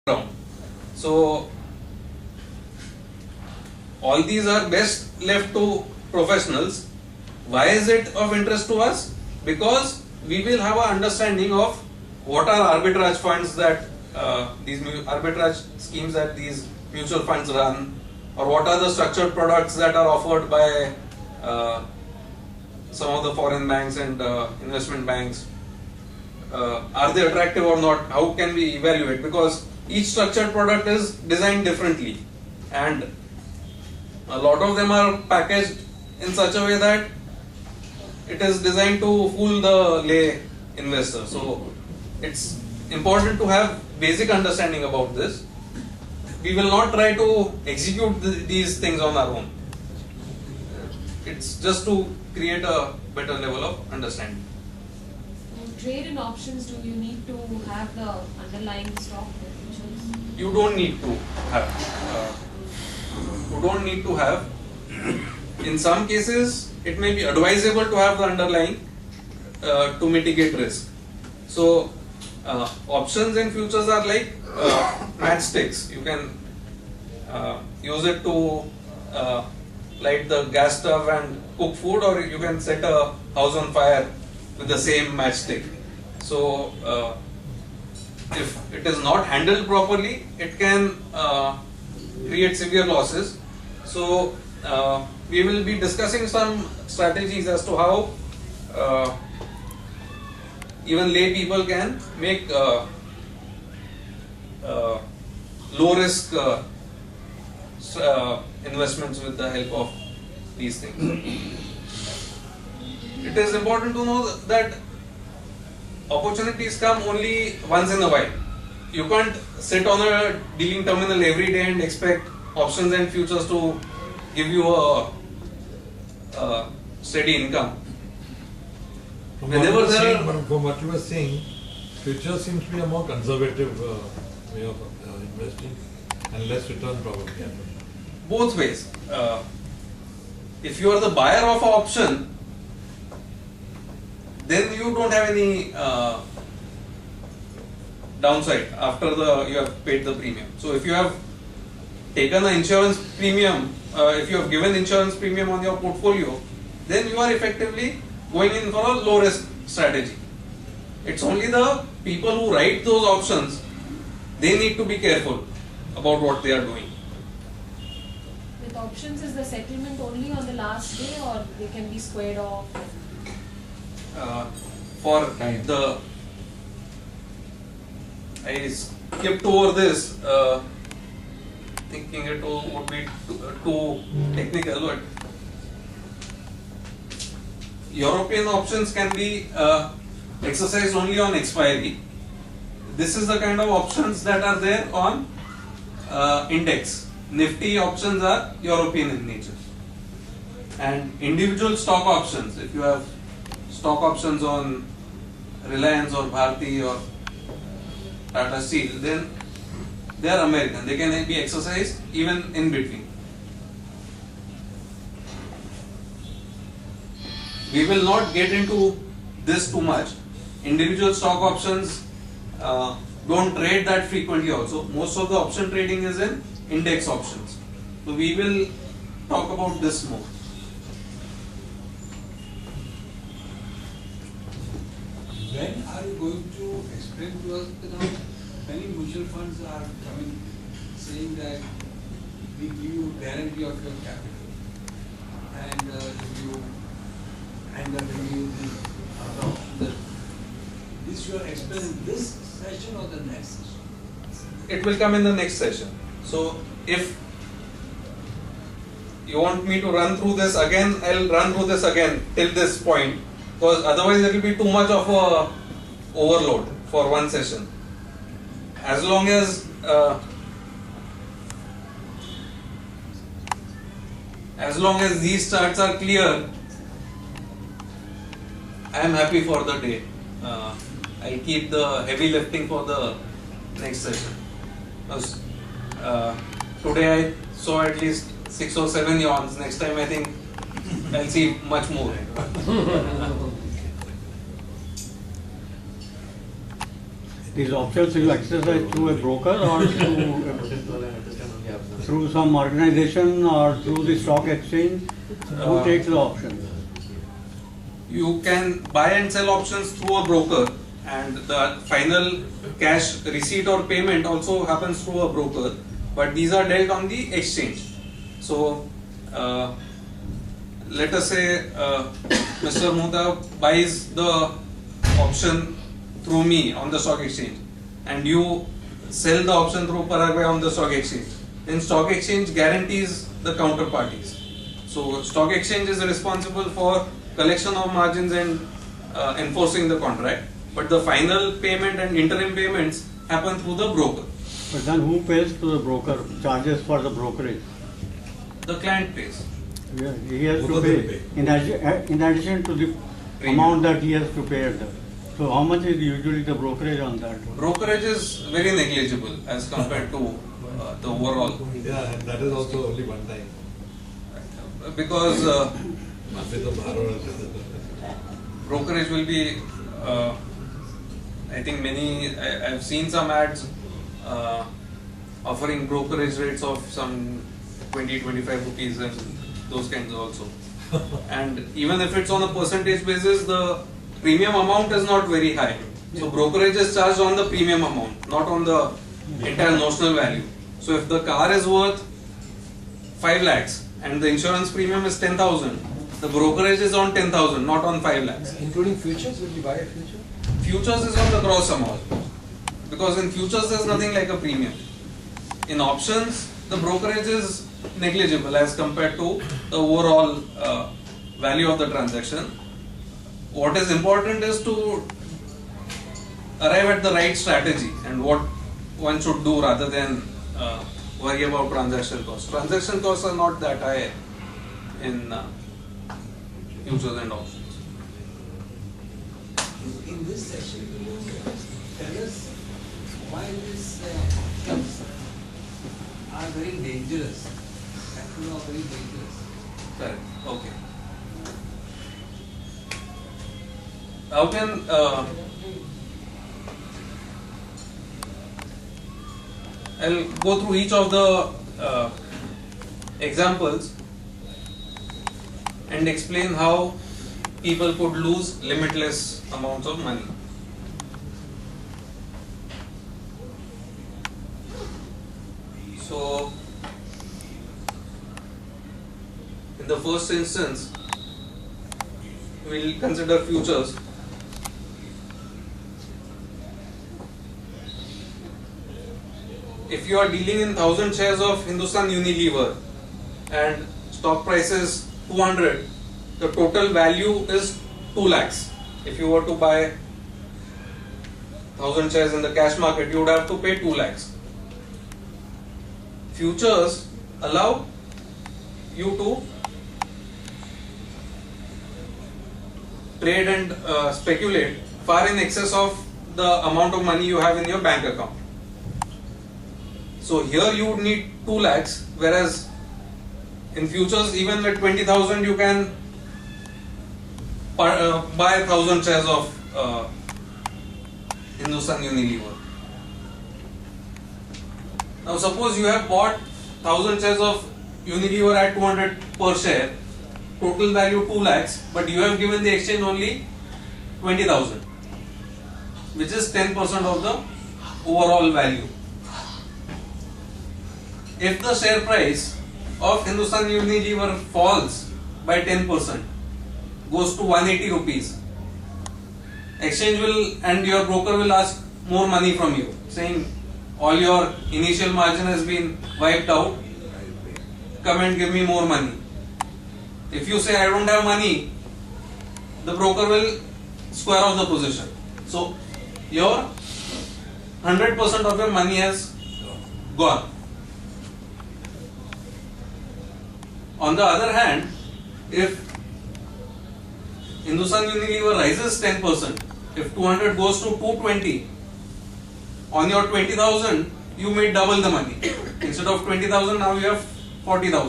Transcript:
ground. So all these are best left to professionals. Why is it of interest to us? Because we will have an understanding of what are arbitrage funds that these arbitrage schemes that these mutual funds run, or what are the structured products that are offered by some of the foreign banks and investment banks. Are they attractive or not? How can we evaluate? Because each structured product is designed differently, and a lot of them are packaged in such a way that it is designed to fool the lay investor. So it's important to have basic understanding about this. We will not try to execute these things on our own. It's just to create a better level of understanding. Trade in options, do you need to have the underlying stock? You don't need to have. You don't need to have. In some cases, it may be advisable to have the underlying to mitigate risk. So, options and futures are like matchsticks. You can use it to light the gas stove and cook food, or you can set a house on fire with the same matchstick. So, if it is not handled properly, it can create severe losses. So, we will be discussing some strategies as to how even lay people can make low risk investments with the help of these things. It is important to know that opportunities come only once in a while. You can't sit on a dealing terminal every day and expect options and futures to give you a steady income. From Whenever there are from what you were saying, future seems to be a more conservative way of investing and less return probably. both ways. If you are the buyer of an option, then you don't have any downside after you have paid the premium. So if you have taken an insurance premium, if you have given insurance premium on your portfolio, then you are effectively going in for a low risk strategy. It's only the people who write those options, they need to be careful about what they are doing. With options, is the settlement only on the last day, or they can be squared off? For the, I skipped over this, thinking it would be too technical, but European options can be exercised only on expiry. This is the kind of options that are there on index. Nifty options are European in nature. And individual stock options, if you have stock options on Reliance or Bharti or Tata Steel, then they are American. They can be exercised even in between. We will not get into this too much. Individual stock options don't trade that frequently also. Most of the option trading is in index options. So we will talk about this more. When are you going to explain to us that now many mutual funds are coming saying that we give you guarantee of your capital and if you end up giving you the option. This you are explaining this session or the next session? It will come in the next session. So if you want me to run through this again, I'll run through this again till this point, because otherwise it will be too much of a overload for one session. As long as these charts are clear, I am happy for the day. I'll keep the heavy lifting for the next session. Because today I saw at least 6 or 7 yawns. Next time I think I'll see much more. These options you exercise through a broker or through some organization or through the stock exchange? Who takes the option? You can buy and sell options through a broker, and the final cash receipt or payment also happens through a broker, but these are dealt on the exchange. So let us say Mr. Mohta buys the option through me on the stock exchange, and you sell the option through Parag Bhai on the stock exchange. Then stock exchange guarantees the counterparties. So stock exchange is responsible for collection of margins and enforcing the contract, but the final payment and interim payments happen through the broker. But then who pays to the broker, charges for the brokerage? The client pays. Yeah, he has to Both of them pay. pay. In addition to the Premium. amount that he has to pay at the. So how much is usually the brokerage on that? Brokerage is very negligible as compared to the overall, Yeah, and that is also only one time. because After the borrower. brokerage will be, I think I've seen some ads offering brokerage rates of some 20-25 rupees and those kinds also. And even if it's on a percentage basis, the premium amount is not very high. So brokerage is charged on the premium amount, not on the entire notional value. So if the car is worth 5 lakhs and the insurance premium is 10,000, the brokerage is on 10,000, not on 5 lakhs. Including futures, will you buy a future? Futures is on the gross amount, because in futures there's nothing like a premium. In options, the brokerage is negligible as compared to the overall value of the transaction. What is important is to arrive at the right strategy and what one should do rather than worry about transaction costs. Transaction costs are not that high in futures and options. In this section, will you tell us why these options are very dangerous? Actually, are very dangerous. Correct. Okay. How can I'll go through each of the examples and explain how people could lose limitless amounts of money. So, in the first instance, we'll consider futures. If you are dealing in 1,000 shares of Hindustan Unilever and stock price is 200, the total value is 2 lakhs. If you were to buy 1,000 shares in the cash market, you would have to pay 2 lakhs. Futures allow you to trade and speculate far in excess of the amount of money you have in your bank account. So here you would need 2 lakhs, whereas in futures, even with 20,000, you can buy 1,000 shares of Hindustan Unilever. Now suppose you have bought 1,000 shares of Unilever at 200 per share, total value 2 lakhs, but you have given the exchange only 20,000, which is 10% of the overall value. If the share price of Hindustan Unilever falls by 10%, goes to 180 rupees, exchange will and your broker will ask more money from you, saying all your initial margin has been wiped out, come and give me more money. If you say I don't have money, the broker will square off the position. So your 100% of your money has gone. On the other hand, if Hindustan Unilever rises 10%, if 200 goes to 220, on your 20,000, you made double the money. Instead of 20,000, now you have 40,000.